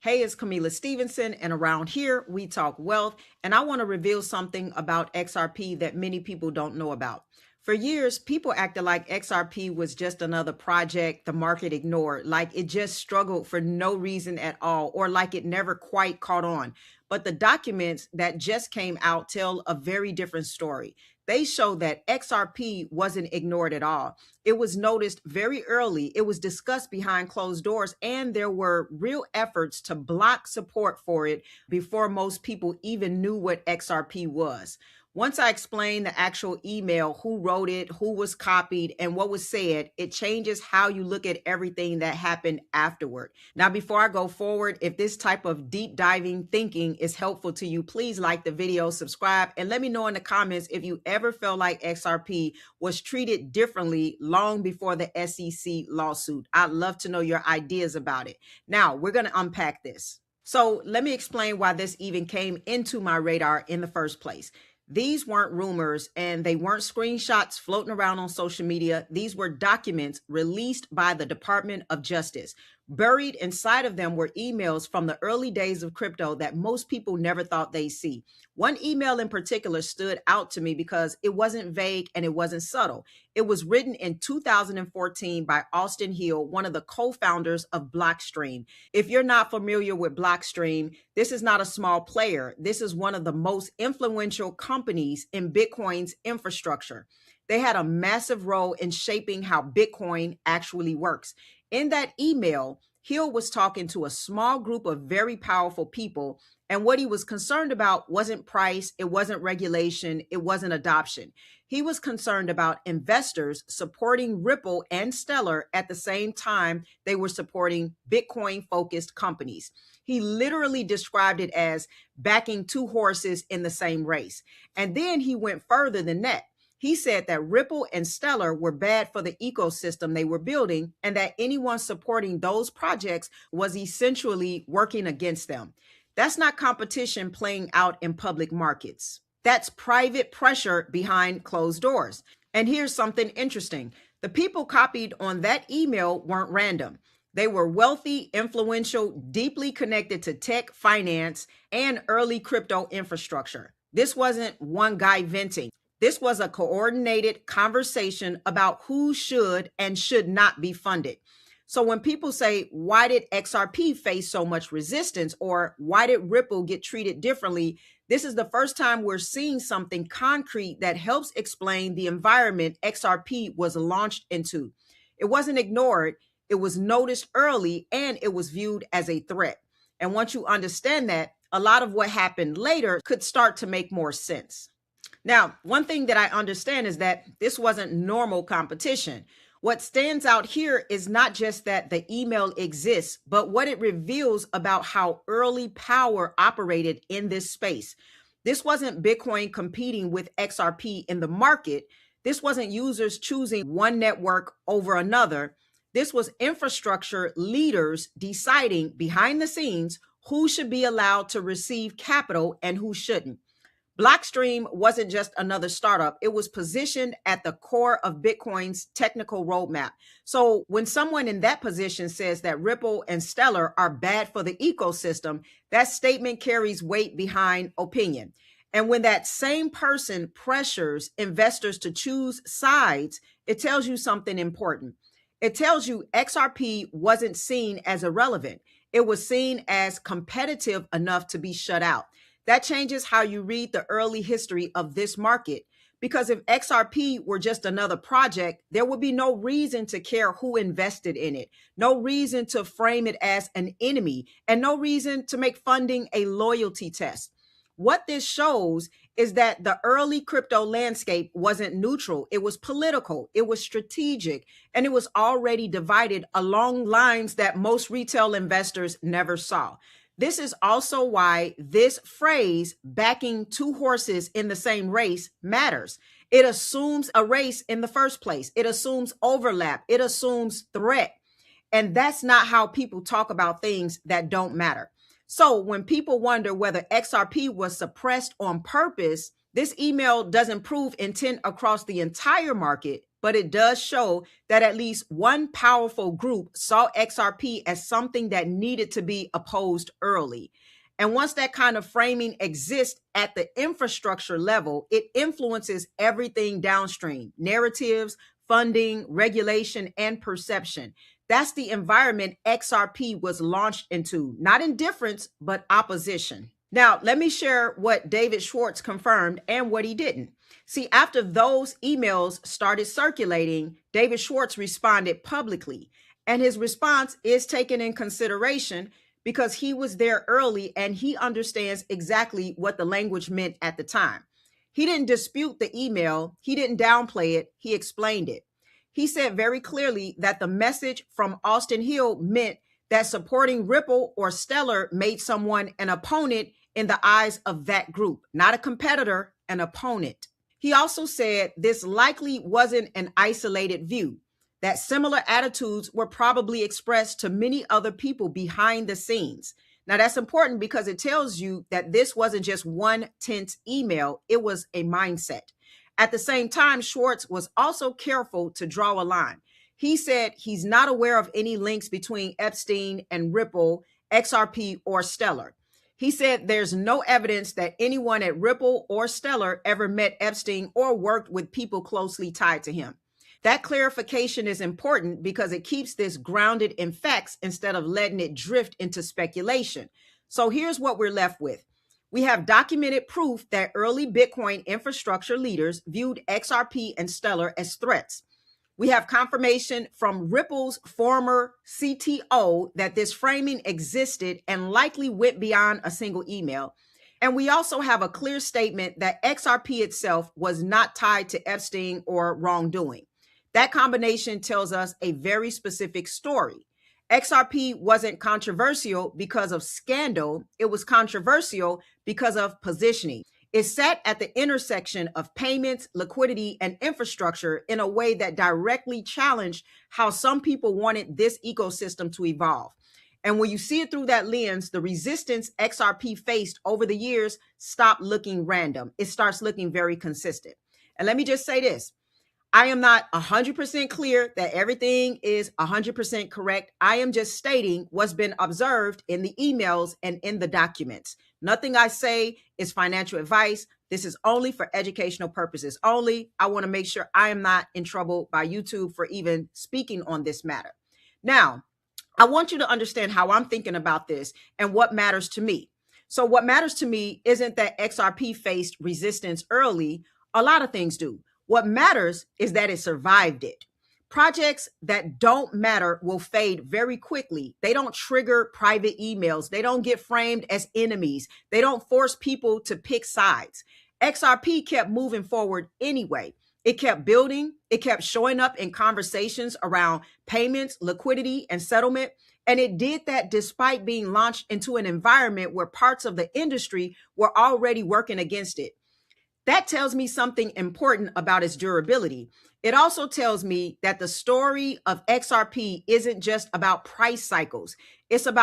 Hey, it's Camila Stevenson, and around here we talk wealth, and I want to reveal something about XRP that many people don't know about. For years, people acted like XRP was just another project the market ignored, like it just struggled for no reason at all, or like it never quite caught on. But the documents that just came out tell a very different story. They show that XRP wasn't ignored at all. It was noticed very early. It was discussed behind closed doors, and there were real efforts to block support for it before most people even knew what XRP was. Once I explain the actual email, who wrote it, who was copied, and what was said, it changes how you look at everything that happened afterward. Now, before I go forward, if this type of deep diving thinking is helpful to you, please like the video, subscribe, and let me know in the comments if you ever felt like XRP was treated differently long before the SEC lawsuit. I'd love to know your ideas about it. Now, we're going to unpack this. So let me explain why this even came into my radar in the first place. These weren't rumors and they weren't screenshots floating around on social media. These were documents released by the Department of Justice. Buried inside of them were emails from the early days of crypto that most people never thought they'd see. One email in particular stood out to me because it wasn't vague and it wasn't subtle. It was written in 2014 by Austin Hill, one of the co-founders of Blockstream. If you're not familiar with Blockstream, this is not a small player. This is one of the most influential companies in Bitcoin's infrastructure. They had a massive role in shaping how Bitcoin actually works. In that email, Hill was talking to a small group of very powerful people, and what he was concerned about wasn't price, it wasn't regulation, it wasn't adoption. He was concerned about investors supporting Ripple and Stellar at the same time they were supporting Bitcoin-focused companies. He literally described it as backing two horses in the same race. And then he went further than that. He said that Ripple and Stellar were bad for the ecosystem they were building, and that anyone supporting those projects was essentially working against them. That's not competition playing out in public markets. That's private pressure behind closed doors. And here's something interesting. The people copied on that email weren't random. They were wealthy, influential, deeply connected to tech, finance, and early crypto infrastructure. This wasn't one guy venting. This was a coordinated conversation about who should and should not be funded. So when people say, why did XRP face so much resistance, or why did Ripple get treated differently? This is the first time we're seeing something concrete that helps explain the environment XRP was launched into. It wasn't ignored, it was noticed early, and it was viewed as a threat. And once you understand that, a lot of what happened later could start to make more sense. Now, one thing that I understand is that this wasn't normal competition. What stands out here is not just that the email exists, but what it reveals about how early power operated in this space. This wasn't Bitcoin competing with XRP in the market. This wasn't users choosing one network over another. This was infrastructure leaders deciding behind the scenes who should be allowed to receive capital and who shouldn't. Blockstream wasn't just another startup. It was positioned at the core of Bitcoin's technical roadmap. So when someone in that position says that Ripple and Stellar are bad for the ecosystem, that statement carries weight behind opinion. And when that same person pressures investors to choose sides, it tells you something important. It tells you XRP wasn't seen as irrelevant. It was seen as competitive enough to be shut out. That changes how you read the early history of this market, because if XRP were just another project, there would be no reason to care who invested in it, no reason to frame it as an enemy, and no reason to make funding a loyalty test. What this shows is that the early crypto landscape wasn't neutral. It was political, it was strategic, and it was already divided along lines that most retail investors never saw. This is also why this phrase, backing two horses in the same race, matters. It assumes a race in the first place. It assumes overlap. It assumes threat. And that's not how people talk about things that don't matter. So when people wonder whether XRP was suppressed on purpose, this email doesn't prove intent across the entire market, but it does show that at least one powerful group saw XRP as something that needed to be opposed early. And once that kind of framing exists at the infrastructure level, it influences everything downstream: narratives, funding, regulation, and perception. That's the environment XRP was launched into, not indifference, but opposition. Now, let me share what David Schwartz confirmed and what he didn't. See, after those emails started circulating, David Schwartz responded publicly, and his response is taken in consideration because he was there early and he understands exactly what the language meant at the time. He didn't dispute the email, he didn't downplay it, he explained it. He said very clearly that the message from Austin Hill meant that supporting Ripple or Stellar made someone an opponent in the eyes of that group, not a competitor, an opponent. He also said this likely wasn't an isolated view, that similar attitudes were probably expressed to many other people behind the scenes. Now, that's important because it tells you that this wasn't just one tense email, it was a mindset. At the same time, Schwartz was also careful to draw a line. He said he's not aware of any links between Epstein and Ripple, XRP, or Stellar. He said there's no evidence that anyone at Ripple or Stellar ever met Epstein or worked with people closely tied to him. That clarification is important because it keeps this grounded in facts instead of letting it drift into speculation. So here's what we're left with. We have documented proof that early Bitcoin infrastructure leaders viewed XRP and Stellar as threats. We have confirmation from Ripple's former CTO that this framing existed and likely went beyond a single email. And we also have a clear statement that XRP itself was not tied to Epstein or wrongdoing. That combination tells us a very specific story. XRP wasn't controversial because of scandal. It was controversial because of positioning. It sat at the intersection of payments, liquidity, and infrastructure in a way that directly challenged how some people wanted this ecosystem to evolve. And when you see it through that lens, the resistance XRP faced over the years stopped looking random. It starts looking very consistent. And let me just say this. I am not 100% clear that everything is 100% correct. I am just stating what's been observed in the emails and in the documents. Nothing I say is financial advice. This is only for educational purposes only. I want to make sure I am not in trouble by YouTube for even speaking on this matter. Now, I want you to understand how I'm thinking about this and what matters to me. So what matters to me isn't that XRP faced resistance early. A lot of things do. What matters is that it survived it. Projects that don't matter will fade very quickly. They don't trigger private emails. They don't get framed as enemies. They don't force people to pick sides. XRP kept moving forward anyway. It kept building. It kept showing up in conversations around payments, liquidity, and settlement. And it did that despite being launched into an environment where parts of the industry were already working against it. That tells me something important about its durability. It also tells me that the story of XRP isn't just about price cycles. It's about